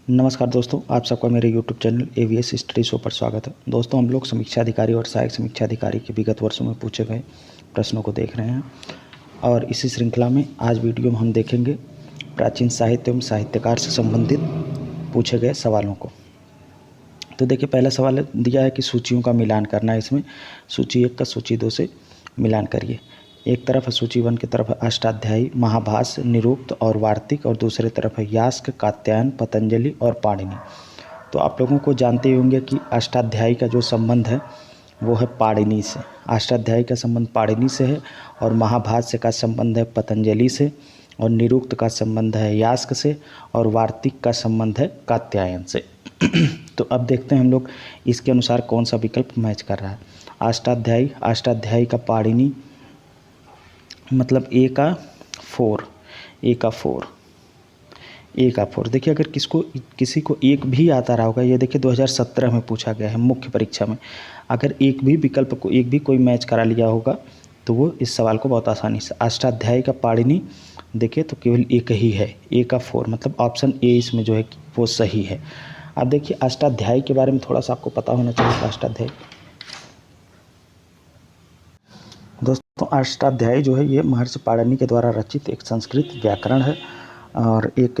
नमस्कार दोस्तों, आप सबका मेरे YouTube channel AVS study show पर स्वागत है। दोस्तों, हम लोग समीक्षा अधिकारी और सहायक समीक्षा अधिकारी के विगत वर्षों में पूछे गए प्रश्नों को देख रहे हैं और इसी श्रृंखला में आज वीडियो में हम देखेंगे प्राचीन साहित्य एवं साहित्यकार से संबंधित पूछे गए सवालों को। तो देखिए, पहला सवाल दिया है कि सूचियों का मिलान करना है। इसमें सूची 1 का सूची 2 से मिलान करिए। एक तरफ है सूची 1 की तरफ है अष्टाध्यायी, महाभाष्य, निरुक्त और वार्तिक, और दूसरे तरफ है यास्क, कात्यायन, पतंजलि और पाणिनि। तो आप लोगों को जानते होंगे कि अष्टाध्यायी का जो संबंध है वो है पाणिनि से। अष्टाध्यायी का संबंध पाणिनि से है और महाभाष्य का संबंध है पतंजलि से, और निरुक्त का संबंध है यास्क से, और वार्तिक का संबंध है कात्यायन से। तो अब देखते हैं हम लोग इसके अनुसार कौन सा विकल्प मैच कर रहा है। अष्टाध्यायी का पाणिनि मतलब ए का 4। देखिए, अगर किसी को एक भी आता रहा होगा, ये देखिए 2017 में पूछा गया है मुख्य परीक्षा में। अगर एक भी विकल्प को एक भी कोई मैच करा लिया होगा तो वो इस सवाल को बहुत आसानी से। अष्टाध्यायी का पाणिनि देखिए तो केवल एक ही है, ए का 4, मतलब ऑप्शन ए इसमें जो है वो सही है। अब देखिए, अष्टाध्यायी के बारे में थोड़ा सा आपको पता होना चाहिए। अष्टाध्यायी दोस्तों, अष्टाध्यायी जो है ये महर्षि पाणिनि के द्वारा रचित एक संस्कृत व्याकरण है, और एक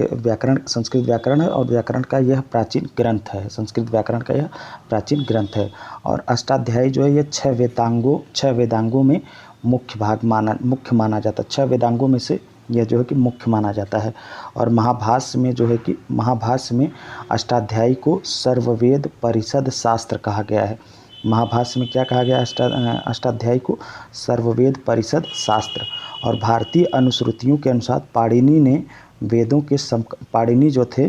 संस्कृत व्याकरण है, और व्याकरण का यह प्राचीन ग्रंथ है। संस्कृत व्याकरण का यह प्राचीन ग्रंथ है। और अष्टाध्यायी जो है ये 6 वेदांगों में मुख्य माना जाता है। 6 वेदांगों में से यह जो है कि मुख्य माना जाता है। और महाभाष्य में अष्टाध्यायी को सर्ववेद परिषद शास्त्र कहा गया है। महाभाष्य में क्या कहा गया? अष्टाध्यायी को सर्ववेद परिषद शास्त्र। और भारतीय अनुश्रुतियों के अनुसार पाणिनि जो थे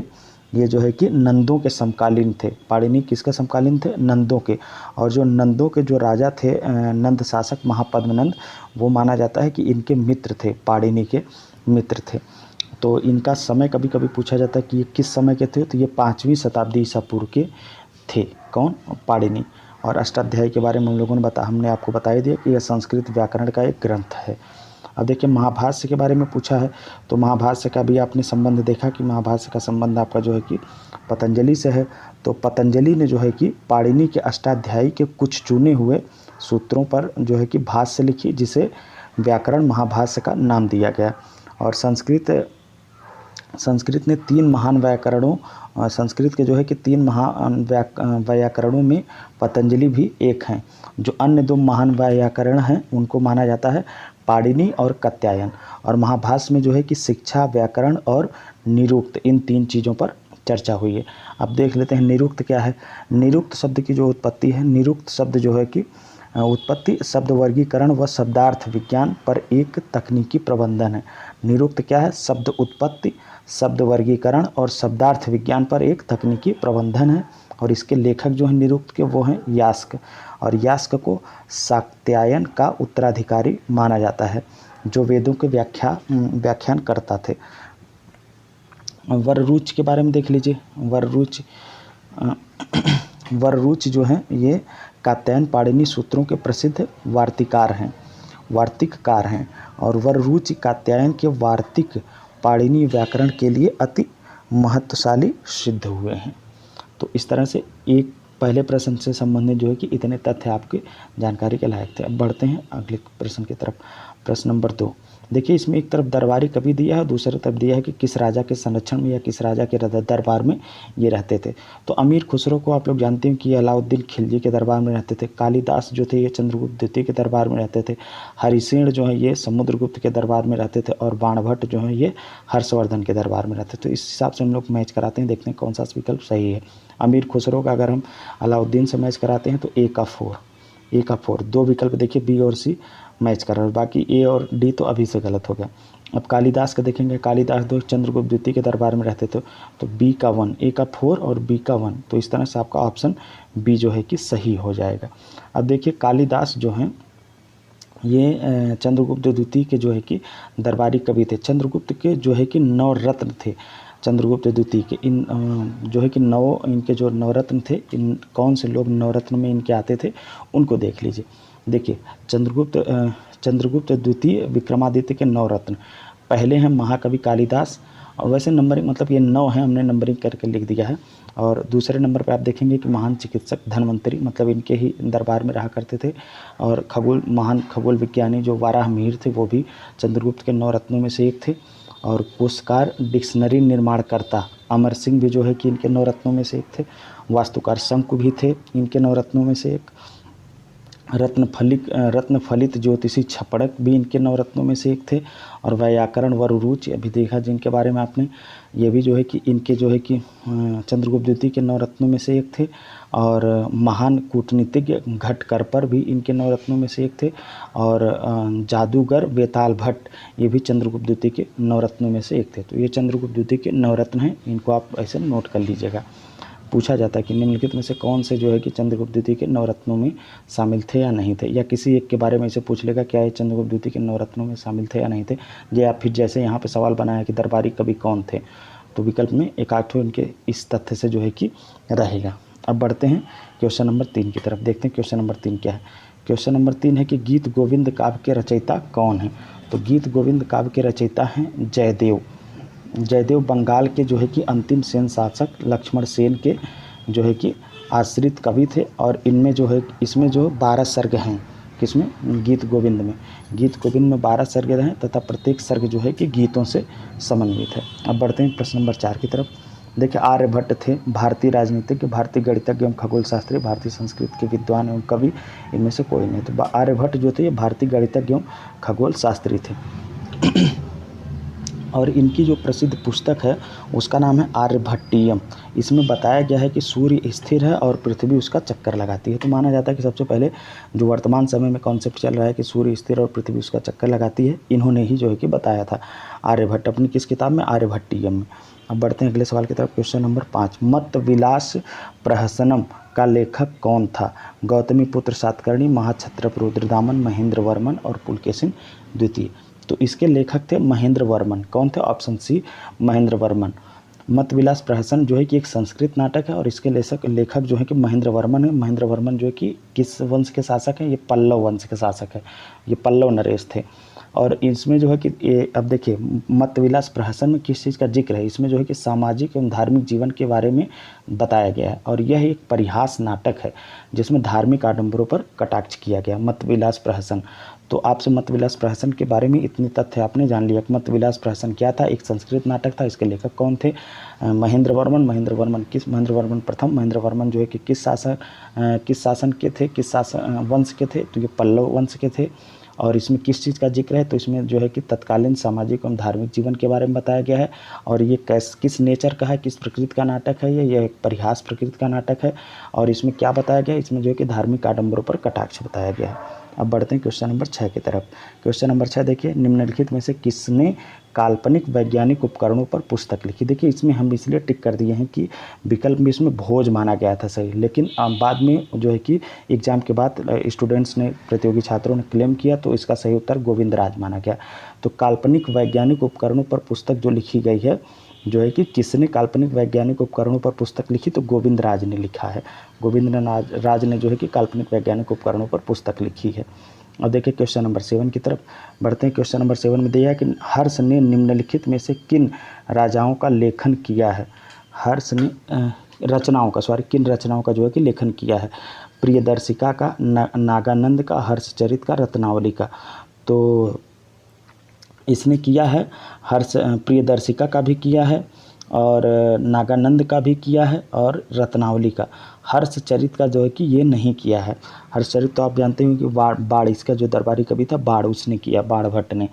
ये जो है कि नंदों के समकालीन थे। पाणिनि किसके समकालीन थे? नंदों के। और जो नंदों के जो राजा थे, नंद शासक महापद्मनंद, वो माना जाता है कि इनके मित्र थे, पाणिनि के मित्र थे। तो इनका समय कभी कभी पूछा जाता है कि ये किस समय के थे, तो ये 5वीं शताब्दी ईसा पूर्व के थे। कौन? पाणिनि। और अष्टाध्यायी के बारे में हमने आपको बता ही दिया कि यह संस्कृत व्याकरण का एक ग्रंथ है। अब देखिए, महाभाष्य के बारे में पूछा है, तो महाभाष्य का भी आपने संबंध देखा कि महाभाष्य का संबंध आपका जो है कि पतंजलि से है। तो पतंजलि ने जो है कि पाणिनि के अष्टाध्यायी के कुछ चुने हुए सूत्रों पर जो है कि भाष्य लिखी, जिसे व्याकरण महाभाष्य का नाम दिया गया। और संस्कृत ने 3 महान व्याकरणों, संस्कृत के जो है कि 3 महान व्याकरणों में पतंजलि भी एक हैं। जो अन्य 2 महान व्याकरण हैं उनको माना जाता है पाणिनि और कात्यायन। और महाभाष्य में जो है कि शिक्षा, व्याकरण और निरुक्त, इन 3 चीज़ों पर चर्चा हुई है। अब देख लेते हैं निरुक्त क्या है। निरुक्त शब्द की जो उत्पत्ति है, निरुक्त शब्द जो है कि उत्पत्ति, शब्द वर्गीकरण व शब्दार्थ विज्ञान पर एक तकनीकी प्रबंधन है। निरुक्त क्या है? शब्द उत्पत्ति, शब्द वर्गीकरण और शब्दार्थ विज्ञान पर एक तकनीकी प्रबंधन है। और इसके लेखक जो हैं निरुक्त के, वो हैं यास्क। और यास्क को शाक्त्यायन का उत्तराधिकारी माना जाता है, जो वेदों के व्याख्यान करता थे। वररुच के बारे में देख लीजिए। वररुच जो हैं ये कात्यायन पाणिनि सूत्रों के प्रसिद्ध वार्तिककार हैं। और वररुच कात्यायन के वार्तिक पाणिनि व्याकरण के लिए अति महत्वशाली सिद्ध हुए हैं। तो इस तरह से एक पहले प्रश्न से संबंधित जो है कि इतने तथ्य आपके जानकारी के लायक थे। अब बढ़ते हैं अगले प्रश्न की तरफ। प्रश्न नंबर 2 देखिए, इसमें एक तरफ दरबारी कवि दिया है, दूसरी तरफ दिया है कि किस राजा के संरक्षण में या किस राजा के दरबार में ये रहते थे। तो अमीर खुसरो को आप लोग जानते हैं कि अलाउद्दीन खिलजी के दरबार में रहते थे। कालिदास जो थे ये चंद्रगुप्त द्वितीय के दरबार में रहते थे। हरिसेन जो है ये समुद्रगुप्त के दरबार में रहते थे। और बाणभट्ट जो है ये हर्षवर्धन के दरबार में रहते थे। तो इस हिसाब से हम लोग मैच कराते हैं, देखते हैं कौन सा विकल्प सही है। अमीर खुसरो का अगर हम अलाउद्दीन से मैच कराते हैं तो ए का 4। 2 विकल्प देखिए, बी और सी मैच कर रहे हैं, बाकी ए और डी तो अभी से गलत हो गया। अब कालिदास का देखेंगे। कालिदास जो चंद्रगुप्त द्वितीय के दरबार में रहते थे, तो बी का 1, ए का 4 और बी का 1। तो इस तरह से आपका ऑप्शन बी जो है कि सही हो जाएगा। अब देखिए, कालिदास जो हैं ये चंद्रगुप्त द्वितीय के जो है कि दरबारी कवि थे। चंद्रगुप्त के जो है कि 9 रत्न थे। चंद्रगुप्त द्वितीय के इन जो है कि 9 इनके जो नवरत्न थे, इन कौन से लोग नवरत्न में इनके आते थे उनको देख लीजिए। देखिए, चंद्रगुप्त द्वितीय विक्रमादित्य के 9 रत्न। पहले हैं महाकवि कालिदास, और वैसे नंबरिंग मतलब ये 9 है, हमने नंबरिंग करके लिख दिया है। और दूसरे नंबर पे आप देखेंगे कि महान चिकित्सक धन्वंतरी, मतलब इनके ही दरबार में रहा करते थे। और महान खगोल विज्ञानी जो वाराहमिहिर थे वो भी चंद्रगुप्त के 9 रत्नों में से एक थे। और कोशकार डिक्शनरी निर्माणकर्ता अमर सिंह भी जो है कि इनके 9 रत्नों में से एक थे। वास्तुकार शंकु भी थे इनके 9 रत्नों में से एक। रत्नफलित ज्योतिषी छपड़क भी इनके 9 रत्नों में से एक थे। और व्याकरण वरुरुचि अभी देखा जिनके बारे में आपने, ये भी जो है कि इनके जो है कि चंद्रगुप्त द्वितीय के 9 रत्नों में से एक थे। और महान कूटनीतिज्ञ घटकरपर भी इनके 9 रत्नों में से एक थे। और जादूगर बेताल भट्ट ये भी चंद्रगुप्त द्वितीय के 9 रत्नों में से एक थे। तो ये चंद्रगुप्त द्वितीय के 9 रत्न हैं, इनको आप ऐसे नोट कर लीजिएगा। पूछा जाता है कि निम्नलिखित में से कौन से जो है कि चंद्रगुप्त द्वितीय के 9 रत्नों में शामिल थे या नहीं थे, या किसी एक के बारे में इसे पूछ लेगा क्या ये चंद्रगुप्त द्वितीय के 9 रत्नों में शामिल थे या नहीं थे। या फिर जैसे यहाँ पे सवाल बनाया कि दरबारी कवि कौन थे, तो विकल्प में एक आध इनके इस तथ्य से जो है कि रहेगा। अब बढ़ते हैं क्वेश्चन नंबर 3 की तरफ, देखते हैं क्वेश्चन नंबर 3 क्या है। क्वेश्चन नंबर 3 है कि गीत गोविंद काव्य के रचयिता कौन है। तो गीत गोविंद काव्य के रचयिता हैं जयदेव। जयदेव बंगाल के जो है कि अंतिम सेन शासक लक्ष्मण सेन के जो है कि आश्रित कवि थे। और इनमें जो है इसमें जो 12 सर्ग हैं, किसमें, गीत गोविंद में। गीत गोविंद में 12 सर्ग हैं तथा प्रत्येक सर्ग जो है कि गीतों से समन्वित है। अब बढ़ते हैं प्रश्न नंबर 4 की तरफ। देखिए आर्यभट्ट थे भारतीय राजनीतिज्ञ, भारतीय गणितज्ञ एवं खगोल शास्त्री, भारतीय संस्कृत के विद्वान एवं कवि, इनमें से कोई नहीं। तो आर्यभट्ट जो थे ये भारतीय गणितज्ञ एवं खगोल शास्त्री थे। और इनकी जो प्रसिद्ध पुस्तक है उसका नाम है आर्यभट्टीयम। इसमें बताया गया है कि सूर्य स्थिर है और पृथ्वी उसका चक्कर लगाती है। तो माना जाता है कि सबसे पहले जो वर्तमान समय में कॉन्सेप्ट चल रहा है कि सूर्य स्थिर और पृथ्वी उसका चक्कर लगाती है, इन्होंने ही जो है कि बताया था आर्यभट्ट अपनी किस किताब में, आर्यभट्टीयम में। अब बढ़ते हैं अगले सवाल की तरफ। क्वेश्चन नंबर 5, मत विलास प्रहसनम का लेखक कौन था। गौतमी पुत्र सातकर्णी, महाक्षत्रप रुद्रदामन, महेंद्र वर्मन और पुलकेशिन द्वितीय। तो इसके लेखक थे महेंद्र वर्मन। कौन थे, ऑप्शन सी महेंद्र वर्मन। मत विलास प्रहसन जो है कि एक संस्कृत नाटक है और इसके लेखक जो है कि महेंद्र वर्मन है। महेंद्र वर्मन जो है कि किस वंश के शासक हैं, ये पल्लव वंश के शासक है, ये पल्लव नरेश थे। और इसमें जो है कि ये अब देखिए मत विलास प्रहसन में किस चीज़ का जिक्र है, इसमें जो है कि सामाजिक एवं धार्मिक जीवन के बारे में बताया गया है। और यह एक परिहास नाटक है जिसमें धार्मिक आडंबरों पर कटाक्ष किया गया, मत विलास प्रहसन। तो आपसे मत विलास प्रहसन के बारे में इतने तथ्य आपने जान लिया। मत विलास प्रहसन क्या था, एक संस्कृत नाटक था, इसके लेखक कौन थे, महेंद्र वर्मन। महेंद्र वर्मन प्रथम, महेंद्र वर्मन जो है कि किस शासन के थे, किस शासन वंश के थे, तो ये पल्लव वंश के थे। और इसमें किस चीज़ का जिक्र है, तो इसमें जो है कि तत्कालीन सामाजिक एवं धार्मिक जीवन के बारे में बताया गया है। और ये किस नेचर का है, किस प्रकृति का नाटक है, ये एक परिहास प्रकृति का नाटक है। और इसमें क्या बताया गया, इसमें जो है कि धार्मिक आडंबरों पर कटाक्ष बताया गया है। अब बढ़ते हैं क्वेश्चन नंबर 6 की तरफ। क्वेश्चन नंबर 6 देखिए, निम्नलिखित में से किसने काल्पनिक वैज्ञानिक उपकरणों पर पुस्तक लिखी। देखिए इसमें हम इसलिए टिक कर दिए हैं कि विकल्प में इसमें भोज माना गया था सही, लेकिन बाद में जो है कि एग्जाम के बाद स्टूडेंट्स ने, प्रतियोगी छात्रों ने क्लेम किया तो इसका सही उत्तर गोविंदराज माना गया। तो काल्पनिक वैज्ञानिक उपकरणों पर पुस्तक जो लिखी गई है, जो है कि किसने काल्पनिक वैज्ञानिक उपकरणों पर पुस्तक लिखी, तो गोविंदराज ने लिखा है। गोविंदराज ने जो है कि काल्पनिक वैज्ञानिक उपकरणों पर पुस्तक लिखी है। और देखिए क्वेश्चन नंबर 7 की तरफ बढ़ते हैं। क्वेश्चन नंबर 7 में दिया है कि हर्ष ने निम्नलिखित में से किन राजाओं का लेखन किया है। हर्ष ने किन रचनाओं का जो है कि लेखन किया है। प्रियदर्शिका का, नागानंद का, हर्षचरित का, रत्नावली का। तो इसने किया है प्रियदर्शिका का भी किया है और नागानंद का भी किया है और रत्नावली का। हर्षचरित का जो है कि ये नहीं किया है। हर्षचरित तो आप जानते हैं कि बाढ़ इसका जो दरबारी कवि था बाढ़, उसने किया, बाढ़ भट्ट ने।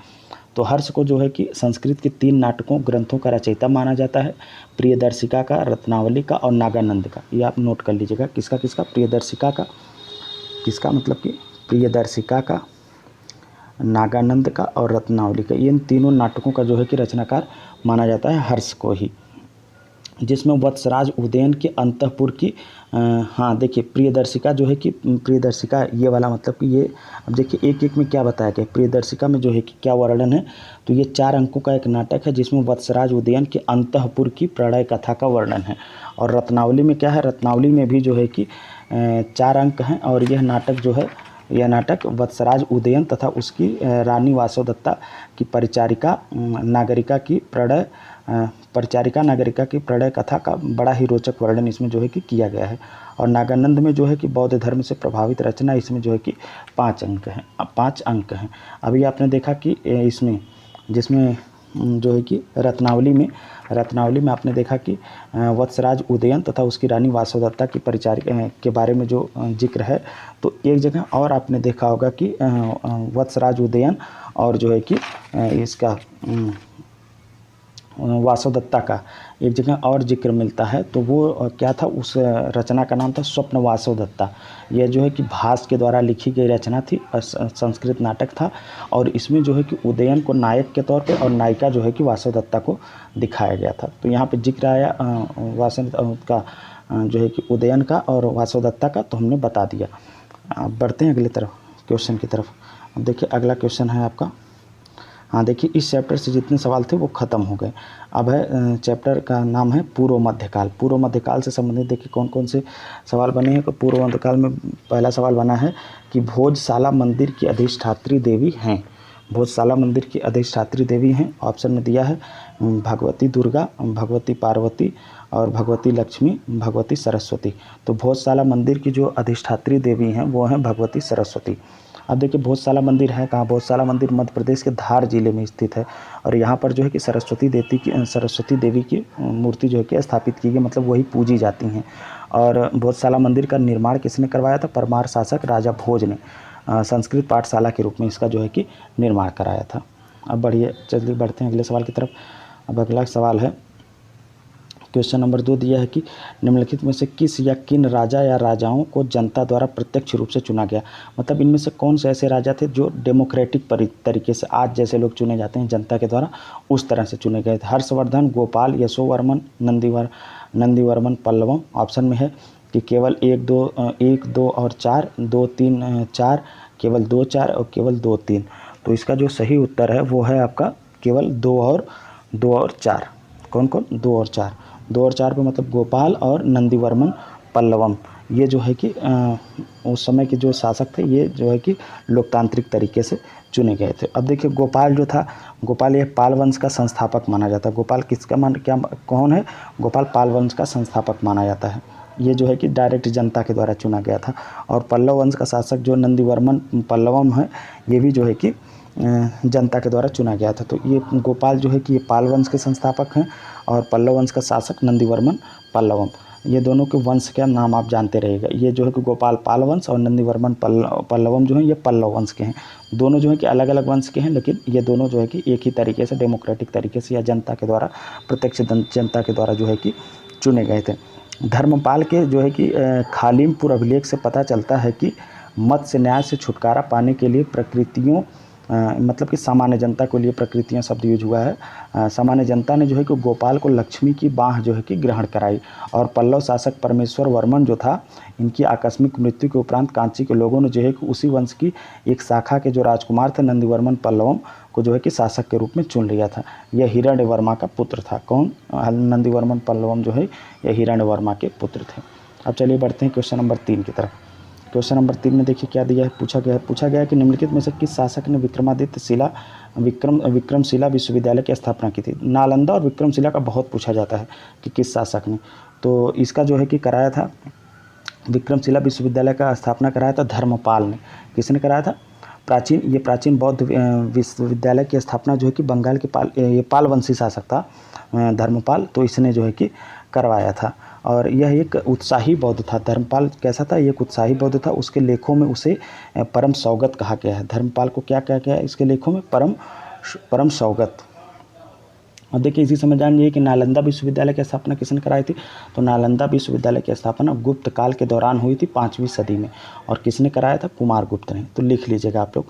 तो हर्ष को जो है कि संस्कृत के 3 नाटकों ग्रंथों का रचयिता माना जाता है, प्रियदर्शिका का, रत्नावली का और नागानंद का। ये आप नोट कर लीजिएगा, किसका किसका, प्रियदर्शिका का, किसका मतलब कि प्रियदर्शिका का, नागानंद का और रत्नावली का। इन तीनों नाटकों का जो है कि रचनाकार माना जाता है हर्ष को ही, जिसमें वत्सराज उदयन के अंतःपुर की हाँ देखिए प्रियदर्शिका जो है कि प्रियदर्शिका ये वाला मतलब कि ये, अब देखिए एक एक में क्या बताया गया। प्रियदर्शिका में जो है कि क्या वर्णन है, तो ये 4 अंकों का एक नाटक है जिसमें वत्सराज उदयन के अंतःपुर की प्रणय कथा का वर्णन है। और रत्नावली में क्या है, रत्नावली में भी जो है कि 4 अंक हैं और यह नाटक जो है यह नाटक वत्सराज उदयन तथा उसकी रानी वासोदत्ता की परिचारिका नागरिका की प्रणय कथा का बड़ा ही रोचक वर्णन इसमें जो है कि किया गया है। और नागानंद में जो है कि बौद्ध धर्म से प्रभावित रचना, इसमें जो है कि 5 अंक हैं। अभी आपने देखा कि इसमें जिसमें जो है कि रत्नावली में आपने देखा कि वत्सराज उदयन तथा उसकी रानी वासोदत्ता की परिचारिका के बारे में जो जिक्र है, तो एक जगह और आपने देखा होगा कि वत्सराज उदयन और जो है कि इसका वासोदत्ता का एक जगह और जिक्र मिलता है। तो वो क्या था, उस रचना का नाम था स्वप्न वासोदत्ता। यह जो है कि भास के द्वारा लिखी गई रचना थी, संस्कृत नाटक था। और इसमें जो है कि उदयन को नायक के तौर पे और नायिका जो है कि वासोदत्ता को दिखाया गया था। तो यहाँ पे जिक्र आया का जो है कि उदयन का और वासोदत्ता का, तो हमने बता दिया। अब बढ़ते हैं अगले क्वेश्चन की तरफ। अब देखिए अगला क्वेश्चन है आपका, हाँ देखिए इस चैप्टर से जितने सवाल थे वो ख़त्म हो गए। अब है चैप्टर का नाम है पूर्व मध्यकाल। पूर्व मध्यकाल से संबंधित देखिए कौन कौन से सवाल बने हैं। तो पूर्व मध्यकाल में पहला सवाल बना है कि भोजशाला मंदिर की अधिष्ठात्री देवी हैं। भोजशाला मंदिर की अधिष्ठात्री देवी हैं, ऑप्शन में दिया है भगवती दुर्गा, भगवती पार्वती और भगवती लक्ष्मी, भगवती सरस्वती। तो भोजशाला मंदिर की जो अधिष्ठात्री देवी हैं वो हैं भगवती सरस्वती। अब देखिए भोजशाला मंदिर है कहाँ, भोजशाला मंदिर मध्य प्रदेश के धार जिले में स्थित है। और यहाँ पर जो है कि सरस्वती देवी की मूर्ति जो है कि स्थापित की गई, मतलब वही पूजी जाती हैं। और भोजशाला मंदिर का निर्माण किसने करवाया था, परमार शासक राजा भोज ने संस्कृत पाठशाला के रूप में इसका जो है कि निर्माण कराया था। अब चलिए बढ़ते हैं अगले सवाल की तरफ। अब अगला सवाल है, क्वेश्चन नंबर 2 दिया है कि निम्नलिखित में से किस या किन राजा या राजाओं को जनता द्वारा प्रत्यक्ष रूप से चुना गया। मतलब इनमें से कौन से ऐसे राजा थे जो डेमोक्रेटिक तरीके से आज जैसे लोग चुने जाते हैं जनता के द्वारा, उस तरह से चुने गए थे। हर्षवर्धन, गोपाल, यशोवर्मन, नंदीवर्मन, पल्लवम। ऑप्शन में है कि केवल 1, 2 और 4, 2, 3, 4, केवल 2, 4 और केवल 2, 3। तो इसका जो सही उत्तर है वो है आपका केवल 2 और 4। कौन 2 और 4, 2 और 4 पे मतलब गोपाल और नंदीवर्मन पल्लवम। ये जो है कि उस समय के जो शासक थे, ये जो है कि लोकतांत्रिक तरीके से चुने गए थे। अब देखिए गोपाल जो था, गोपाल ये पाल वंश का संस्थापक माना जाता है। गोपाल कौन है, गोपाल पाल वंश का संस्थापक माना जाता है। ये जो है कि डायरेक्ट जनता के द्वारा चुना गया था। और पल्लव वंश का शासक जो नंदीवर्मन पल्लवम है, ये भी जो है कि जनता के द्वारा चुना गया था। तो ये गोपाल जो है कि ये पाल वंश के संस्थापक हैं और पल्लव वंश का शासक नंदीवर्मन पल्लवम। ये दोनों के वंश का नाम आप जानते रहिएगा। ये जो है कि गोपाल पाल वंश और नंदीवर्मन पल्लवम जो है ये पल्लव वंश के हैं। दोनों जो है कि अलग अलग वंश के हैं, लेकिन ये दोनों जो है कि एक ही तरीके से डेमोक्रेटिक तरीके से या जनता के द्वारा प्रत्यक्ष जनता के द्वारा जो है कि चुने गए थे। धर्मपाल के जो है कि खालिमपुर अभिलेख से पता चलता है कि मत्स्य न्याय से छुटकारा पाने के लिए प्रकृतियों मतलब कि सामान्य जनता के लिए प्रकृतियाँ शब्द यूज हुआ है। सामान्य जनता ने जो है कि गोपाल को लक्ष्मी की बाह जो है कि ग्रहण कराई। और पल्लव शासक परमेश्वर वर्मन जो था, इनकी आकस्मिक मृत्यु के उपरांत कांची के लोगों ने जो है कि उसी वंश की एक शाखा के जो राजकुमार थे नंदीवर्मन पल्लवम को जो है कि शासक के रूप में चुन लिया था। यह हिरण्यवर्मा का पुत्र था। कौन, नंदीवर्मन पल्लवम जो है यह हिरण्यवर्मा के पुत्र थे। अब चलिए बढ़ते हैं क्वेश्चन नंबर 3 की तरफ। क्वेश्चन नंबर 3 में देखिए क्या दिया है, पूछा गया है कि निम्नलिखित में से किस शासक ने विक्रमशिला विश्वविद्यालय की स्थापना की थी। नालंदा और विक्रमशिला का बहुत पूछा जाता है कि किस शासक ने। तो इसका जो है कि कराया था, विक्रमशिला विश्वविद्यालय का स्थापना कराया था धर्मपाल ने। किसने कराया था, प्राचीन बौद्ध विश्वविद्यालय की स्थापना जो है कि बंगाल के पाल वंशी शासक था धर्मपाल, तो इसने जो है कि करवाया था। और यह एक उत्साही बौद्ध था। धर्मपाल कैसा था, एक उत्साही बौद्ध था। उसके लेखों में उसे परम सौगत कहा गया है। धर्मपाल को क्या कहा गया है इसके लेखों में, परम सौगत। अब देखिए इसी समय जानिए कि नालंदा विश्वविद्यालय की स्थापना किसने कराई थी। तो नालंदा विश्वविद्यालय की स्थापना गुप्त काल के दौरान हुई थी 5वीं सदी में। और किसने कराया था, कुमारगुप्त ने। तो लिख लीजिएगा आप लोग,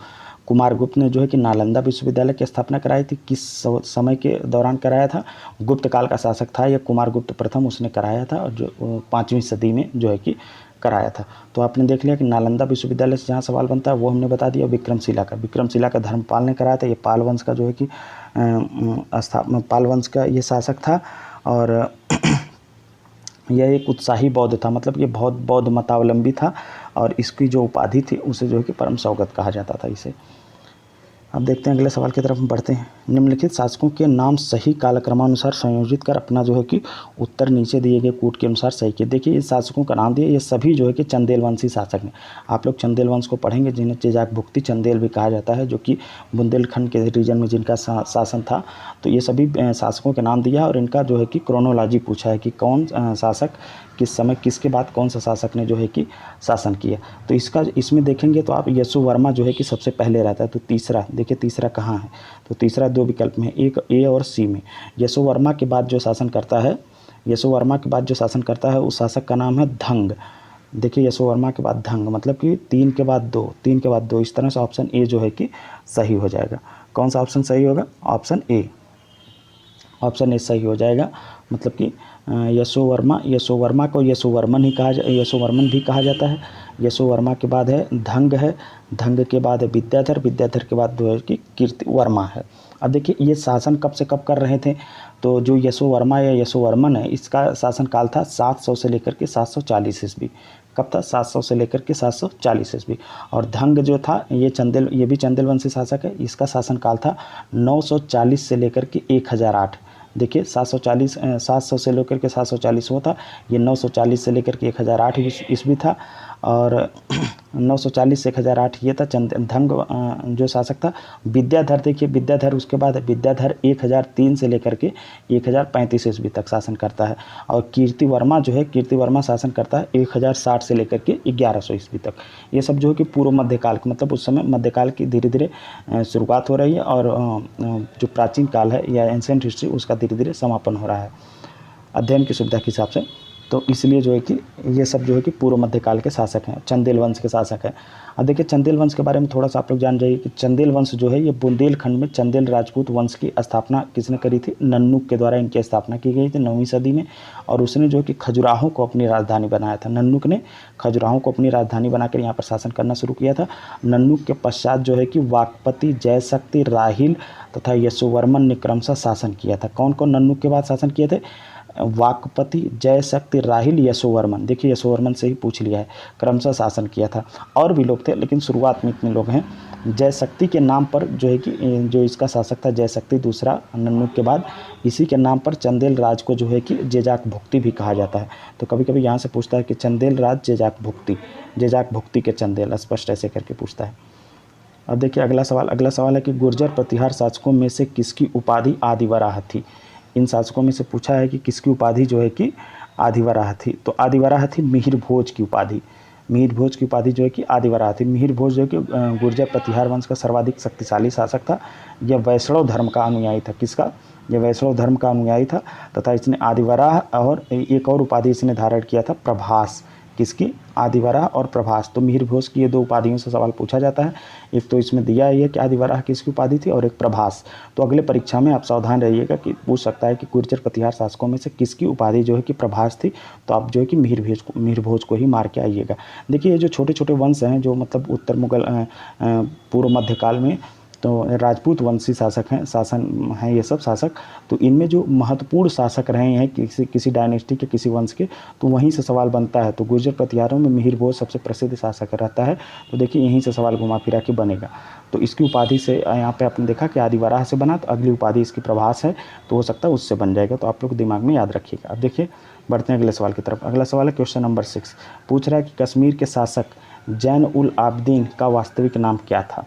कुमारगुप्त ने जो है कि नालंदा विश्वविद्यालय की स्थापना कराई थी। किस समय के दौरान कराया था, गुप्त काल का शासक था यह कुमारगुप्त प्रथम, उसने कराया था। और जो 5वीं सदी में जो है कि कराया था। तो आपने देख लिया कि नालंदा विश्वविद्यालय से जहाँ सवाल बनता है वो हमने बता दिया। विक्रमशिला का धर्मपाल ने कराया था। ये पाल वंश का जो है कि पाल वंश का ये शासक था। और यह एक उत्साही बौद्ध था, मतलब ये बहुत बौद्ध मतावलंबी था और इसकी जो उपाधि थी उसे जो है कि परम सौगत कहा जाता था इसे। अब देखते हैं अगले सवाल की तरफ हम बढ़ते हैं। निम्नलिखित शासकों के नाम सही कालक्रमानुसार संयोजित कर अपना जो है कि उत्तर नीचे दिए गए कूट के अनुसार सही किए। देखिए इस शासकों का नाम दिए, ये सभी जो है कि चंदेल वंशी शासक हैं। आप लोग चंदेल वंश को पढ़ेंगे, जिन्हें चेजाक भुक्ति चंदेल भी कहा जाता है, जो कि बुंदेलखंड के रीजन में जिनका शासन था। तो ये सभी शासकों के नाम दिया और इनका जो है कि क्रोनोलॉजी पूछा है कि कौन शासक किस समय किसके बाद कौन सा शासक ने जो है कि शासन किया। तो इसमें देखेंगे तो आप यशो वर्मा जो है कि सबसे पहले रहता है। तो तीसरा देखिए, तीसरा कहाँ है, तो तीसरा 2 विकल्प में, एक ए और सी में। यशो वर्मा के बाद जो शासन करता है, यशो वर्मा के बाद जो शासन करता है उस शासक का नाम है धंग। देखिए यशो वर्मा के बाद धंग, मतलब कि 3 के बाद 2, 3 के बाद 2, इस तरह से ऑप्शन ए जो है कि सही हो जाएगा। कौन सा ऑप्शन सही होगा? ऑप्शन ए, ऑप्शन ए सही हो जाएगा। मतलब कि यशो वर्मा को यशोवर्मन ही यशोवर्मन भी कहा जाता है। यशो वर्मा के बाद है धंग के बाद है विद्याधर के बाद जो है कि कीर्ति वर्मा है। अब देखिए ये शासन कब से कब कर रहे थे, तो जो यशो वर्मा या यशोवर्मन है इसका शासन काल था 700 से लेकर के 740 ईस्वी। कब था? 700 से लेकर के 740 ईस्वी। और धंग जो था ये भी चंदेल वंशी शासक है, इसका शासन काल था 940 से लेकर के 1008। देखिए 700 से लेकर के 740 वो था, ये 940 से लेकर के 1008 ईस्वी था। और 940 से 1008 ये था धंग जो शासक था। विद्याधर, देखिए विद्याधर उसके बाद विद्याधर 1003 से लेकर के 1035 ईस्वी तक शासन करता है। और कीर्ति वर्मा जो है, कीर्ति वर्मा शासन करता है 1060 से लेकर के 1100 ईस्वी तक। ये सब जो है कि पूर्व मध्यकाल, मतलब उस समय मध्यकाल की धीरे धीरे शुरुआत हो रही है और जो प्राचीन काल है या एंशिएंट हिस्ट्री उसका धीरे धीरे समापन हो रहा है अध्ययन की सुविधा के हिसाब से। तो इसलिए जो है कि ये सब जो है कि पूर्व मध्यकाल के शासक हैं, चंदेल वंश के शासक हैं। अब देखिए चंदेल वंश के बारे में थोड़ा सा आप लोग जान जाइए कि चंदेल वंश जो है ये बुंदेलखंड में चंदेल राजपूत वंश की स्थापना किसने करी थी? नन्नुक के द्वारा इनकी स्थापना की गई थी 9वीं सदी में। और उसने जो है कि खजुराहो को अपनी राजधानी बनाया था। नन्नुक ने खजुराहो को अपनी राजधानी बनाकर यहाँ पर शासन करना शुरू किया था। नन्नुक के पश्चात जो है कि वाकपति, जयशक्ति, राहिल तथा यशोवर्मन ने क्रमशः शासन किया था। कौन कौन नन्नुक के बाद शासन किए थे? वाकपति, जयशक्ति, राहिल, यशोवर्मन। देखिए यशोवर्मन से ही पूछ लिया है, क्रमशः शासन किया था। और भी लोग थे लेकिन शुरुआत में इतने लोग हैं। जयशक्ति के नाम पर जो है कि जो इसका शासक था जयशक्ति दूसरा नन्नुक के बाद, इसी के नाम पर चंदेल राज को जो है कि जेजाक भुक्ति भी कहा जाता है। तो कभी कभी यहाँ से पूछता है कि चंदेल राज जेजाक भुक्ति के चंदेल, स्पष्ट ऐसे करके पूछता है। अब देखिए अगला सवाल है कि गुर्जर प्रतिहार शासकों में से किसकी उपाधि आदिवराह थी? इन शासकों में से पूछा है कि किसकी उपाधि जो है कि आदिवराह थी। तो आदिवराह थी मिहिर भोज की उपाधि। मिहिर भोज की उपाधि जो है कि आदिवराह थी। मिहिर भोज जो है कि गुर्जर प्रतिहार वंश का सर्वाधिक शक्तिशाली शासक था। यह वैष्णव धर्म का अनुयायी था। किसका? यह वैष्णव धर्म का अनुयायी था तथा इसने आदिवराह और एक और उपाधि इसने धारण किया था, प्रभास। किसकी? आदिवराह और प्रभास। तो मिहिर भोज की ये 2 उपाधियों से सवाल पूछा जाता है। एक तो इसमें दिया है कि आदिवराह किसकी उपाधि थी और एक प्रभास। तो अगले परीक्षा में आप सावधान रहिएगा कि पूछ सकता है कि गुर्जर प्रतिहार शासकों में से किसकी उपाधि जो है कि प्रभास थी। तो आप जो है कि मिहिर भोज को ही मार के आइएगा। देखिए ये जो छोटे छोटे वंश हैं जो मतलब उत्तर मुगल पूर्व मध्यकाल में तो राजपूत वंशी शासन हैं ये सब शासक। तो इनमें जो महत्वपूर्ण शासक रहे हैं किसी डायनेस्टी के, किसी वंश के, तो वहीं से सवाल बनता है। तो गुर्जर प्रतिहारों में मिहिर भोज सबसे प्रसिद्ध शासक रहता है। तो देखिए यहीं से सवाल घुमा फिरा के बनेगा। तो इसकी उपाधि से यहाँ पे आपने देखा कि आदिवराह से बना, तो अगली उपाधि इसकी प्रभास है, तो हो सकता है उससे बन जाएगा। तो आप लोग दिमाग में याद रखिएगा। अब देखिए बढ़ते हैं अगले सवाल की तरफ। अगला सवाल है क्वेश्चन नंबर 6, पूछ रहा है कि कश्मीर के शासक जैन उल आबदीन का वास्तविक नाम क्या था?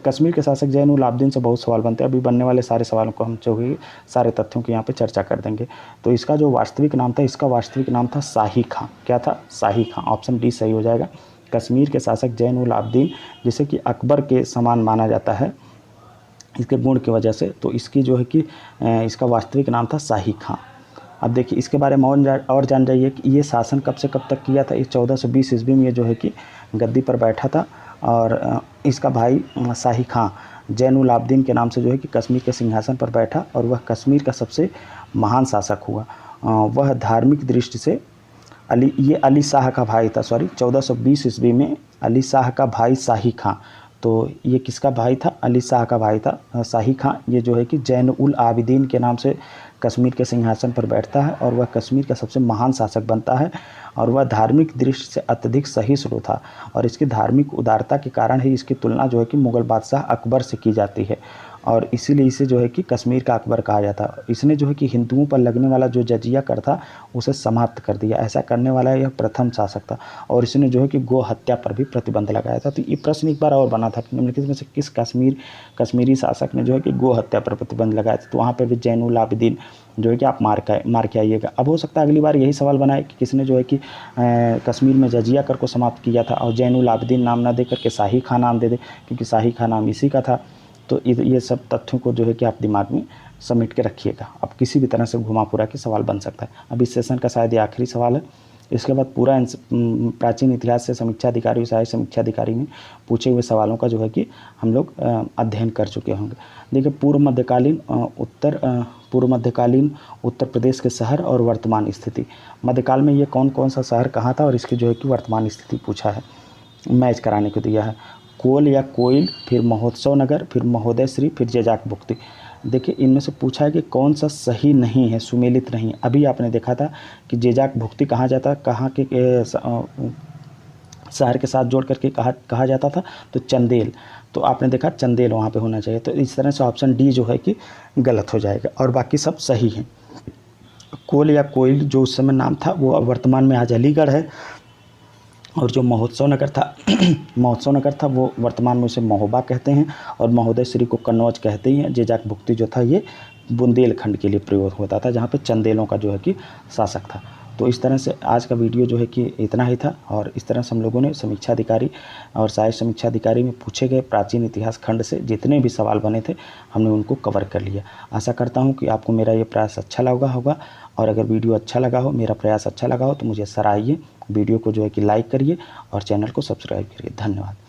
कश्मीर के शासक जैन उल आबदीन से बहुत सवाल बनते हैं। अभी बनने वाले सारे सवालों को हम जो है सारे तथ्यों की यहाँ पे चर्चा कर देंगे। तो इसका जो वास्तविक नाम था, इसका वास्तविक नाम था शाही खां। क्या था? शाही खां। ऑप्शन डी सही हो जाएगा। कश्मीर के शासक जैन उल आबदीन, जिसे कि अकबर के समान माना जाता है इसके गुण की वजह से, तो इसकी जो है कि इसका वास्तविक नाम था शाही खां। अब देखिए इसके बारे में और जान जाइए कि ये शासन कब से कब तक किया था। ये 1420 ईस्वी में ये जो है कि गद्दी पर बैठा था। और इसका भाई शाही खां जैन उल आबदीन के नाम से जो है कि कश्मीर के सिंहासन पर बैठा और वह कश्मीर का सबसे महान शासक हुआ। वह धार्मिक दृष्टि से अली शाह का भाई था। 1420 ईस्वी में अली शाह का भाई शाही खां। तो ये किसका भाई था? अली शाह का भाई था शाही खां। ये जो है कि जैन उल आबिदीन के नाम से कश्मीर के सिंहासन पर बैठता है और वह कश्मीर का सबसे महान शासक बनता है और वह धार्मिक दृष्टि से अत्यधिक सहिष्णु था और इसकी धार्मिक उदारता के कारण ही इसकी तुलना जो है कि मुग़ल बादशाह अकबर से की जाती है और इसीलिए इसे जो है कि कश्मीर का अकबर कहा जाता है। इसने जो है कि हिंदुओं पर लगने वाला जो जजिया कर था उसे समाप्त कर दिया। ऐसा करने वाला यह प्रथम शासक था और इसने जो है कि गो हत्या पर भी प्रतिबंध लगाया था। तो ये प्रश्न एक बार और बना था कि निम्नलिखित में से किस कश्मीरी शासक ने जो है कि गो हत्या पर प्रतिबंध लगाया था। तो वहाँ पर भी जैनुल आबिदीन जो है कि आप मार के आइएगा। अब हो सकता है अगली बार यही सवाल बनाए कि किसने जो है कि कश्मीर में जजिया कर को समाप्त किया था और जैनुल आबिदीन नाम न दे करके शाही खां नाम दे दे, क्योंकि शाही खां नाम इसी का था। तो ये सब तथ्यों को जो है कि आप दिमाग में समेट के रखिएगा। अब किसी भी तरह से घुमा पूरा के सवाल बन सकता है। अब इस सेशन का शायद ये आखिरी सवाल है। इसके बाद पूरा प्राचीन इतिहास से समीक्षा अधिकारी और सहायक समीक्षा अधिकारी में पूछे हुए सवालों का जो है कि हम लोग अध्ययन कर चुके होंगे। देखिए, पूर्व मध्यकालीन उत्तर प्रदेश के शहर और वर्तमान स्थिति। मध्यकाल में ये कौन कौन सा शहर कहाँ था और इसकी जो है कि वर्तमान स्थिति पूछा है, मैच कराने को दिया है। कोल या कोयल, फिर महोत्सव नगर, फिर महोदय श्री, फिर जेजाक भुक्ति। देखिए, इनमें से पूछा है कि कौन सा सही नहीं है, सुमेलित नहीं। अभी आपने देखा था कि जेजाक भुक्ति कहाँ जाता, कहाँ के शहर के साथ जोड़ करके कहा जाता था, तो चंदेल। तो आपने देखा चंदेल वहाँ पे होना चाहिए। तो इस तरह से ऑप्शन डी जो है कि गलत हो जाएगा और बाकी सब सही हैं। कोल या कोयल जो उस समय नाम था वो वर्तमान में आज अलीगढ़ है और जो महोत्सव नगर था वो वर्तमान में उसे महोबा कहते हैं और महोदय श्री को कन्नौज कहते ही हैं। जेजाक भुक्ति जो था ये बुंदेलखंड के लिए प्रयोग होता था, जहाँ पे चंदेलों का जो है कि शासक था। तो इस तरह से आज का वीडियो जो है कि इतना ही था और इस तरह से हम लोगों ने समीक्षा अधिकारी और सहायक समीक्षा अधिकारी में पूछे गए प्राचीन इतिहास खंड से जितने भी सवाल बने थे हमने उनको कवर कर लिया। आशा करता हूँ कि आपको मेरा ये प्रयास अच्छा लगा होगा और अगर वीडियो अच्छा लगा हो, मेरा प्रयास अच्छा लगा हो तो मुझे सराहिए, वीडियो को जो है कि लाइक करिए और चैनल को सब्सक्राइब करिए। धन्यवाद।